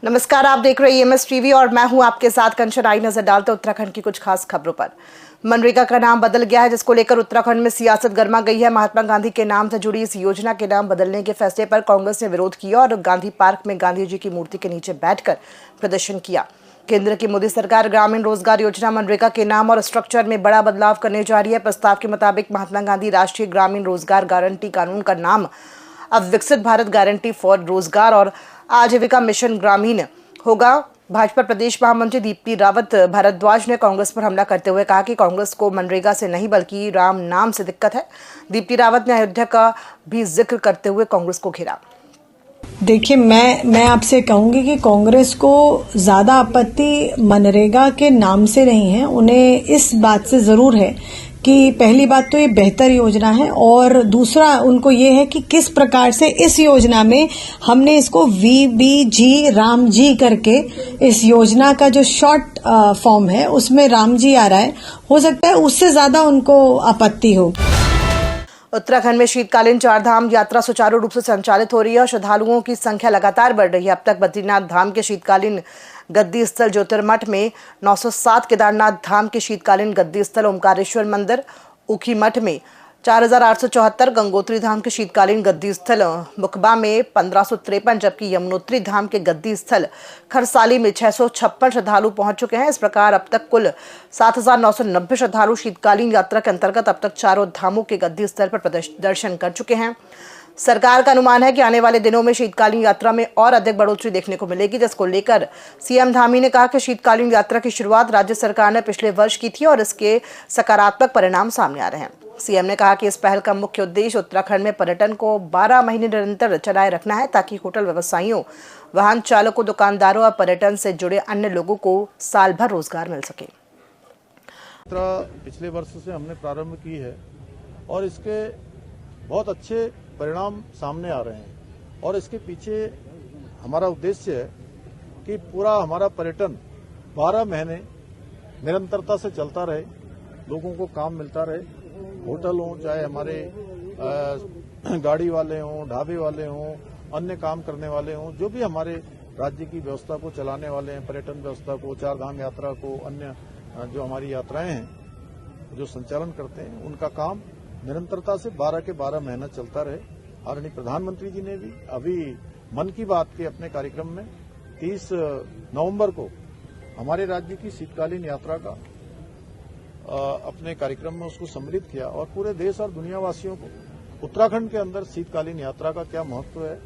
नमस्कार, आप देख रहे हैं EMS टीवी और मैं हूं आपके साथ कंचन। आई नजर डालते उत्तराखंड की कुछ खास खबरों पर। मनरेगा का नाम बदल गया है, जिसको लेकर उत्तराखंड में सियासत गर्मा गई है। महात्मा गांधी के नाम से जुड़ी इस योजना के नाम बदलने के फैसले पर कांग्रेस ने विरोध किया और गांधी पार्क में गांधी जी की मूर्ति के नीचे बैठकर प्रदर्शन किया। केंद्र की मोदी सरकार ग्रामीण रोजगार योजना मनरेगा के नाम और स्ट्रक्चर में बड़ा बदलाव करने जा रही है। प्रस्ताव के मुताबिक महात्मा गांधी राष्ट्रीय ग्रामीण रोजगार गारंटी कानून का नाम अब विकसित भारत गारंटी फॉर रोजगार और आजीविका मिशन ग्रामीण होगा। भाजपा प्रदेश महामंत्री दीप्ति रावत भारद्वाज ने कांग्रेस पर हमला करते हुए कहा कि कांग्रेस को मनरेगा से नहीं बल्कि राम नाम से दिक्कत है। दीप्ति रावत ने अयोध्या का भी जिक्र करते हुए कांग्रेस को घेरा। देखिए, मैं आपसे कहूंगी कि कांग्रेस को ज्यादा आपत्ति मनरेगा के नाम से नहीं है। उन्हें इस बात से जरूर है कि पहली बात तो ये बेहतर योजना है और दूसरा उनको ये है कि किस प्रकार से इस योजना में हमने इसको VBG राम जी करके इस योजना का जो शॉर्ट फॉर्म है उसमें राम जी आ रहा है। हो सकता है उससे ज्यादा उनको आपत्ति हो। उत्तराखंड में शीतकालीन चारधाम यात्रा सुचारू रूप से संचालित हो रही है और श्रद्धालुओं की संख्या लगातार बढ़ रही है। अब तक बद्रीनाथ धाम के शीतकालीन गद्दी स्थल ज्योतिर्मठ में 907, केदारनाथ धाम के शीतकालीन गद्दी स्थल ओमकारेश्वर मंदिर ऊखी मठ में 4874, गंगोत्री धाम के शीतकालीन गद्दी स्थल मुखबा में 1553, जबकि यमुनोत्री धाम के गद्दी स्थल खरसाली में 656 श्रद्धालु पहुंच चुके हैं। इस प्रकार अब तक कुल 7990 श्रद्धालु शीतकालीन यात्रा के अंतर्गत अब तक चारों धामों के गद्दी स्थल पर दर्शन कर चुके हैं। सरकार का अनुमान है कि आने वाले दिनों में शीतकालीन यात्रा में और अधिक बढ़ोतरी देखने को मिलेगी, जिसको लेकर सीएम धामी ने कहा कि शीतकालीन यात्रा की शुरुआत राज्य सरकार ने पिछले वर्ष की थी और इसके सकारात्मक परिणाम सामने आ रहे हैं। सीएम ने कहा कि इस पहल का मुख्य उद्देश्य उत्तराखंड में पर्यटन को 12 महीने निरंतर चलाए रखना है, ताकि होटल व्यवसायियों, वाहन चालकों, दुकानदारों और पर्यटन से जुड़े अन्य लोगों को साल भर रोजगार मिल सके। पिछले वर्ष से हमने प्रारंभ की है और इसके बहुत अच्छे परिणाम सामने आ रहे हैं और इसके पीछे हमारा उद्देश्य है कि पूरा हमारा पर्यटन 12 महीने निरंतरता से चलता रहे, लोगों को काम मिलता रहे। होटल हों, चाहे हमारे गाड़ी वाले हों, ढाबे वाले हों, अन्य काम करने वाले हों, जो भी हमारे राज्य की व्यवस्था को चलाने वाले हैं, पर्यटन व्यवस्था को, चारधाम यात्रा को, अन्य जो हमारी यात्राएं हैं जो संचालन करते हैं, उनका काम निरंतरता से 12 के 12 महीना चलता रहे। आदरणीय प्रधानमंत्री जी ने भी अभी मन की बात के अपने कार्यक्रम में 30 नवंबर को हमारे राज्य की शीतकालीन यात्रा का अपने कार्यक्रम में उसको सम्मिलित किया और पूरे देश और दुनियावासियों को उत्तराखंड के अंदर शीतकालीन यात्रा का क्या महत्व है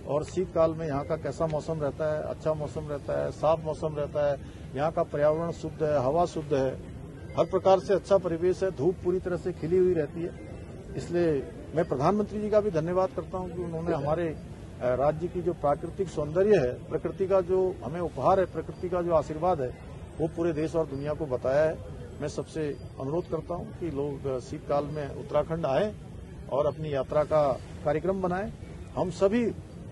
और शीतकाल में यहाँ का कैसा मौसम रहता है, अच्छा मौसम रहता है, साफ मौसम रहता है, यहाँ का पर्यावरण शुद्ध है, हवा शुद्ध है, हर प्रकार से अच्छा परिवेश है, धूप पूरी तरह से खिली हुई रहती है। इसलिए मैं प्रधानमंत्री जी का भी धन्यवाद करता हूं कि उन्होंने हमारे राज्य की जो प्राकृतिक सौंदर्य है, प्रकृति का जो हमें उपहार है, प्रकृति का जो आशीर्वाद है, वो पूरे देश और दुनिया को बताया है। मैं सबसे अनुरोध करता हूं कि लोग शीतकाल में उत्तराखंड आए और अपनी यात्रा का कार्यक्रम बनाएं। हम सभी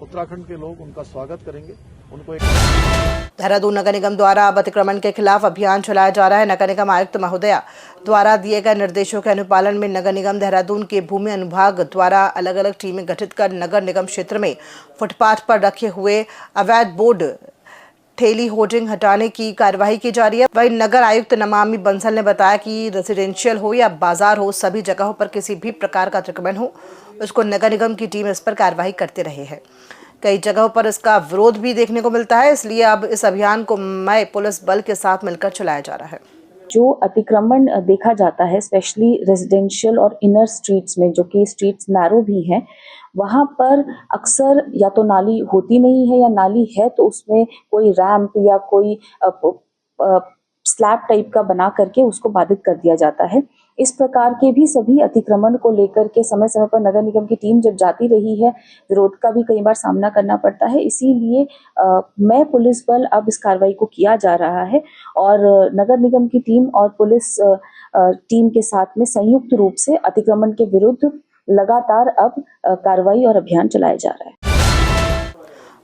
उत्तराखंड के लोग उनका स्वागत करेंगे। उनको देहरादून नगर निगम द्वारा अब अतिक्रमण के खिलाफ अभियान चलाया जा रहा है। नगर निगम आयुक्त महोदया द्वारा दिए गए निर्देशों के अनुपालन में नगर निगम देहरादून के भूमि अनुभाग द्वारा अलग अलग टीमें गठित कर नगर निगम क्षेत्र में फुटपाथ पर रखे हुए अवैध बोर्ड, ठेली, होर्डिंग हटाने की कार्यवाही की जा रही है। वहीं नगर आयुक्त नमामि बंसल ने बताया कि रेजिडेंशियल हो या बाजार हो, सभी जगहों पर किसी भी प्रकार का अतिक्रमण हो, उसको नगर निगम की टीम इस पर कार्रवाई करते रहे हैं। कई जगहों पर इसका विरोध भी देखने को मिलता है, इसलिए अब इस अभियान को मई पुलिस बल के साथ मिलकर चलाया जा रहा है। जो अतिक्रमण देखा जाता है स्पेशली रेजिडेंशियल और इनर स्ट्रीट्स में, जो कि स्ट्रीट्स नैरो भी हैं, वहां पर अक्सर या तो नाली होती नहीं है या नाली है तो उसमें कोई रैंप या कोई स्लैब टाइप का बना करके उसको बाधित कर दिया जाता है। इस प्रकार के भी सभी अतिक्रमण को लेकर के समय समय पर नगर निगम की टीम जब जाती रही है, विरोध का भी कई बार सामना करना पड़ता है। इसीलिए मैं पुलिस बल अब इस कार्रवाई को किया जा रहा है और नगर निगम की टीम और पुलिस टीम के साथ में संयुक्त रूप से अतिक्रमण के विरुद्ध लगातार अब कार्रवाई और अभियान चलाया जा रहा है।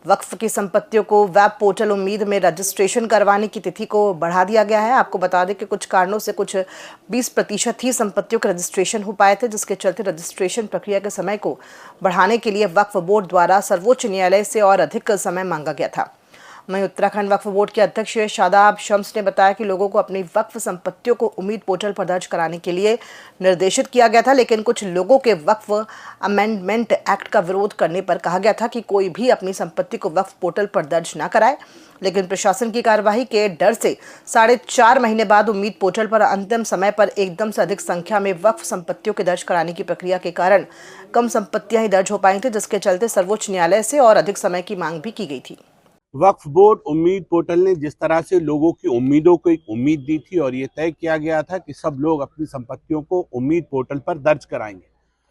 वक्फ की संपत्तियों को वेब पोर्टल उम्मीद में रजिस्ट्रेशन करवाने की तिथि को बढ़ा दिया गया है। आपको बता दें कि कुछ कारणों से कुछ 20% ही संपत्तियों के रजिस्ट्रेशन हो पाए थे, जिसके चलते रजिस्ट्रेशन प्रक्रिया के समय को बढ़ाने के लिए वक्फ बोर्ड द्वारा सर्वोच्च न्यायालय से और अधिक समय मांगा गया था। वहीं उत्तराखंड वक्फ बोर्ड के अध्यक्ष शादाब शम्स ने बताया कि लोगों को अपनी वक्फ संपत्तियों को उम्मीद पोर्टल पर दर्ज कराने के लिए निर्देशित किया गया था, लेकिन कुछ लोगों के वक्फ अमेंडमेंट एक्ट का विरोध करने पर कहा गया था कि कोई भी अपनी संपत्ति को वक्फ पोर्टल पर दर्ज न कराए। लेकिन प्रशासन की कार्यवाही के डर से 4.5 महीने बाद उम्मीद पोर्टल पर अंतिम समय पर एकदम से अधिक संख्या में वक्फ संपत्तियों के दर्ज कराने की प्रक्रिया के कारण कम संपत्तियां ही दर्ज हो पाई थी, जिसके चलते सर्वोच्च न्यायालय से और अधिक समय की मांग भी की गई थी। वक्फ बोर्ड उम्मीद पोर्टल ने जिस तरह से लोगों की उम्मीदों को एक उम्मीद दी थी और ये तय किया गया था कि सब लोग अपनी संपत्तियों को उम्मीद पोर्टल पर दर्ज कराएंगे,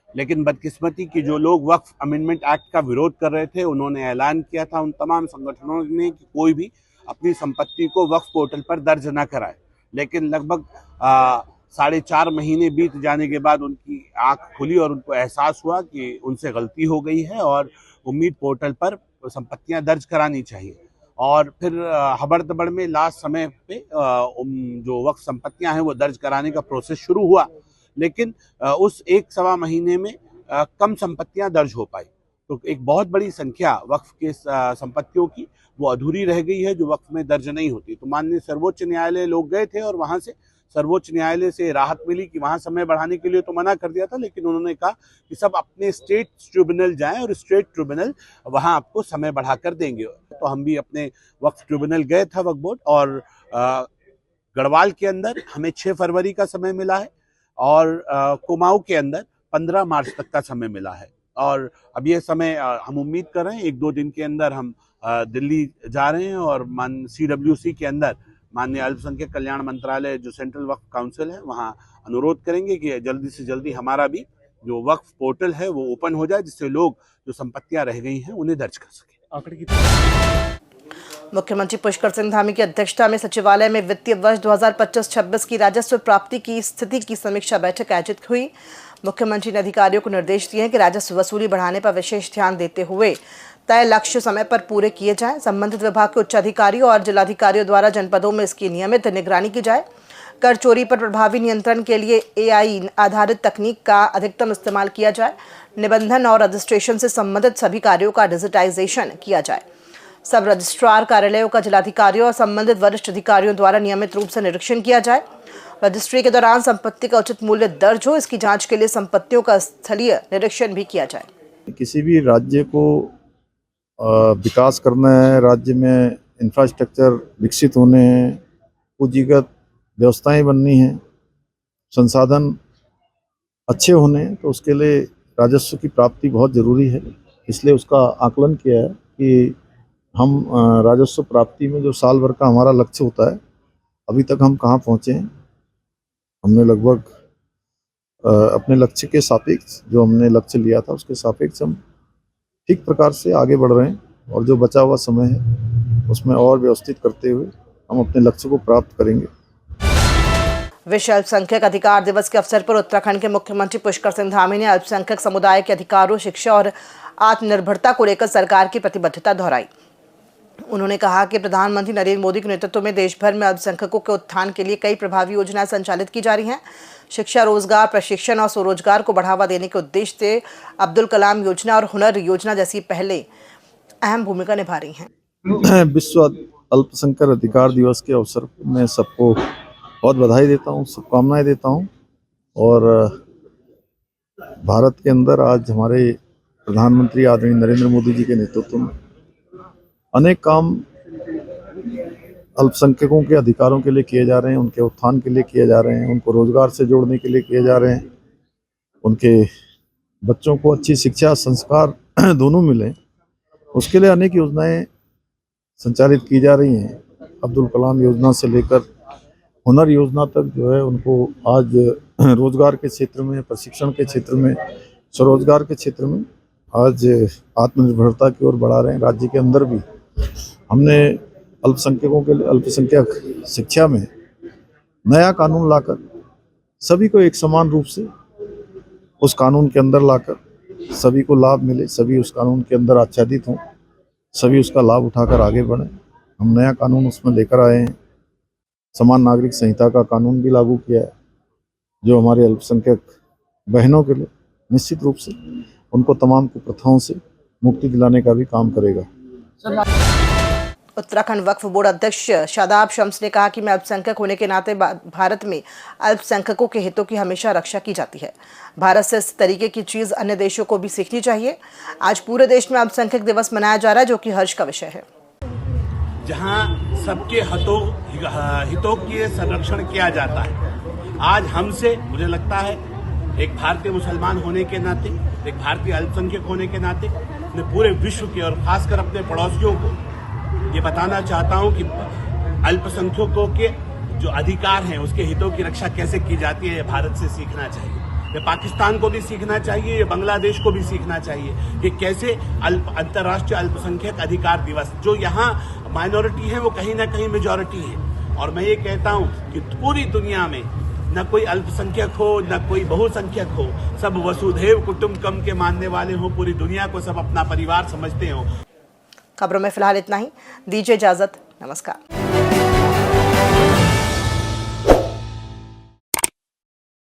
लेकिन बदकिस्मती की जो लोग वक्फ अमेंडमेंट एक्ट का विरोध कर रहे थे, उन्होंने ऐलान किया था उन तमाम संगठनों ने कि कोई भी अपनी संपत्ति को वक्फ पोर्टल पर दर्ज न कराए। लेकिन लगभग 4.5 महीने बीत जाने के बाद उनकी आंख खुली और उनको एहसास हुआ कि उनसे गलती हो गई है और उम्मीद पोर्टल पर संपत्तियां दर्ज करानी चाहिए। और फिर हबड़-दबड़ में लास्ट समय पे जो वक्फ संपत्तियां हैं वो दर्ज कराने का प्रोसेस शुरू हुआ, लेकिन उस 1-1.25 महीने में कम संपत्तियां दर्ज हो पाई। तो एक बहुत बड़ी संख्या वक्फ के संपत्तियों की वो अधूरी रह गई है जो वक्फ में दर्ज नहीं होती। तो माननीय सर्वोच्च न्यायालय लोग गए थे और वहां से सर्वोच्च न्यायालय से राहत मिली कि वहां समय बढ़ाने के लिए तो मना कर दिया था, लेकिन उन्होंने कहा कि सब अपने स्टेट ट्रिब्यूनल जाएं और स्टेट ट्रिब्यूनल वहां आपको समय बढ़ाकर देंगे। तो हम भी अपने वक्फ ट्रिब्यूनल गए था वक्फ बोर्ड, और गढ़वाल के अंदर हमें 6 फरवरी का समय मिला है और कुमाऊं के अंदर 15 मार्च तक का समय मिला है। और अब ये समय हम उम्मीद कर रहे हैं 1-2 दिन के अंदर हम दिल्ली जा रहे हैं और CWC के अंदर माननीय अल्पसंख्यक कल्याण मंत्रालय जो सेंट्रल वक्फ काउंसिल है वहाँ अनुरोध करेंगे कि जल्दी से जल्दी हमारा भी जो वक्फ पोर्टल है वो ओपन हो जाए, जिससे लोग जो संपत्तियां रह गई हैं उन्हें दर्ज कर सकें। मुख्यमंत्री पुष्कर सिंह धामी की अध्यक्षता में सचिवालय में वित्तीय वर्ष 2025-26 की राजस्व प्राप्ति की स्थिति की समीक्षा बैठक आयोजित हुई। मुख्यमंत्री ने अधिकारियों को निर्देश दिए कि राजस्व वसूली बढ़ाने पर विशेष ध्यान देते हुए तय लक्ष्य समय पर पूरे किए जाएं। संबंधित विभाग के उच्चाधिकारियों और जिलाधिकारियों द्वारा जनपदों में इसकी नियमित निगरानी की जाए। कर चोरी पर प्रभावी नियंत्रण के लिए AI आधारित तकनीक का अधिकतम इस्तेमाल किया जाए। निबंधन और रजिस्ट्रेशन से संबंधित सभी कार्यों का डिजिटाइजेशन किया जाए। सब रजिस्ट्रार कार्यालयों का जिलाधिकारियों और संबंधित वरिष्ठ अधिकारियों द्वारा नियमित रूप से निरीक्षण किया जाए। रजिस्ट्री के दौरान संपत्ति का उचित मूल्य दर्ज हो, इसकी जांच के लिए संपत्तियों का स्थलीय निरीक्षण भी किया जाए। किसी भी राज्य को विकास करना है, राज्य में इंफ्रास्ट्रक्चर विकसित होने हैं, पूंजीगत व्यवस्थाएं बननी हैं, संसाधन अच्छे होने हैं, तो उसके लिए राजस्व की प्राप्ति बहुत ज़रूरी है। इसलिए उसका आकलन किया है कि हम राजस्व प्राप्ति में जो साल भर का हमारा लक्ष्य होता है, अभी तक हम कहाँ पहुँचे हैं। हमने लगभग अपने लक्ष्य के सापेक्ष, जो हमने लक्ष्य लिया था उसके सापेक्ष हम ठीक प्रकार से आगे बढ़ रहे हैं, और जो बचा हुआ समय है उसमें और व्यवस्थित करते हुए हम अपने लक्ष्य को प्राप्त करेंगे। विश्व अल्पसंख्यक अधिकार दिवस के अवसर पर उत्तराखंड के मुख्यमंत्री पुष्कर सिंह धामी ने अल्पसंख्यक समुदाय के अधिकारों, शिक्षा और आत्मनिर्भरता को लेकर सरकार की प्रतिबद्धता दोहराई। उन्होंने कहा कि प्रधानमंत्री नरेंद्र मोदी के नेतृत्व में देश भर में अल्पसंख्यकों के उत्थान के लिए कई प्रभावी योजनाएं संचालित की जा रही हैं। शिक्षा, रोजगार, प्रशिक्षण और स्वरोजगार को बढ़ावा देने के उद्देश्य से अब्दुल कलाम योजना और हुनर योजना जैसी पहलें अहम भूमिका निभा रही हैं। विश्व अल्पसंख्यक अधिकार दिवस के अवसर पर मैं सबको बहुत बधाई देता हूँ, शुभकामनाएं देता हूँ। और भारत के अंदर आज हमारे प्रधानमंत्री आदरणीय नरेंद्र मोदी जी के नेतृत्व में अनेक काम अल्पसंख्यकों के अधिकारों के लिए किए जा रहे हैं, उनके उत्थान के लिए किए जा रहे हैं, उनको रोजगार से जोड़ने के लिए किए जा रहे हैं, उनके बच्चों को अच्छी शिक्षा, संस्कार दोनों मिलें, उसके लिए अनेक योजनाएं संचालित की जा रही हैं। अब्दुल कलाम योजना से लेकर हुनर योजना तक जो है उनको आज रोजगार के क्षेत्र में, प्रशिक्षण के क्षेत्र में, स्वरोजगार के क्षेत्र में आज आत्मनिर्भरता की ओर बढ़ा रहे हैं। राज्य के अंदर भी हमने अल्पसंख्यकों के लिए अल्पसंख्यक शिक्षा में नया कानून लाकर सभी को एक समान रूप से उस कानून के अंदर लाकर सभी को लाभ मिले, सभी उस कानून के अंदर आच्छादित हों, सभी उसका लाभ उठाकर आगे बढ़ें। हम नया कानून उसमें लेकर आए हैं। समान नागरिक संहिता का कानून भी लागू किया है, जो हमारे अल्पसंख्यक बहनों के लिए निश्चित रूप से उनको तमाम कुप्रथाओं से मुक्ति दिलाने का भी काम करेगा। उत्तराखंड वक्फ बोर्ड अध्यक्ष शादाब शम्स ने कहा कि मैं अल्पसंख्यक होने के नाते भारत में अल्पसंख्यकों के हितों की हमेशा रक्षा की जाती है। भारत से इस तरीके की चीज अन्य देशों को भी सीखनी चाहिए। आज पूरे देश में अल्पसंख्यक दिवस मनाया जा रहा है, जो कि हर्ष का विषय है। जहां सबके हितों के संरक्षण किया जाता है, आज हमसे मुझे लगता है एक भारतीय मुसलमान होने के नाते, एक भारतीय अल्पसंख्यक होने के नाते मैं पूरे विश्व के और खासकर अपने पड़ोसियों को ये बताना चाहता हूं कि अल्पसंख्यकों के जो अधिकार हैं उसके हितों की रक्षा कैसे की जाती है, ये भारत से सीखना चाहिए। ये पाकिस्तान को भी सीखना चाहिए, ये बांग्लादेश को भी सीखना चाहिए कि कैसे अंतर्राष्ट्रीय अल्पसंख्यक अधिकार दिवस, जो यहाँ माइनॉरिटी है वो कहीं ना कहीं मेजॉरिटी है। और मैं ये कहता हूं कि पूरी दुनिया में न कोई अल्पसंख्यक हो न कोई बहुसंख्यक हो, सब वसुधैव कुटुंबकम के मानने वाले हो, पूरी दुनिया को सब अपना परिवार समझते हो। खबरों में फिलहाल इतना ही। दीजिए इजाजत, नमस्कार।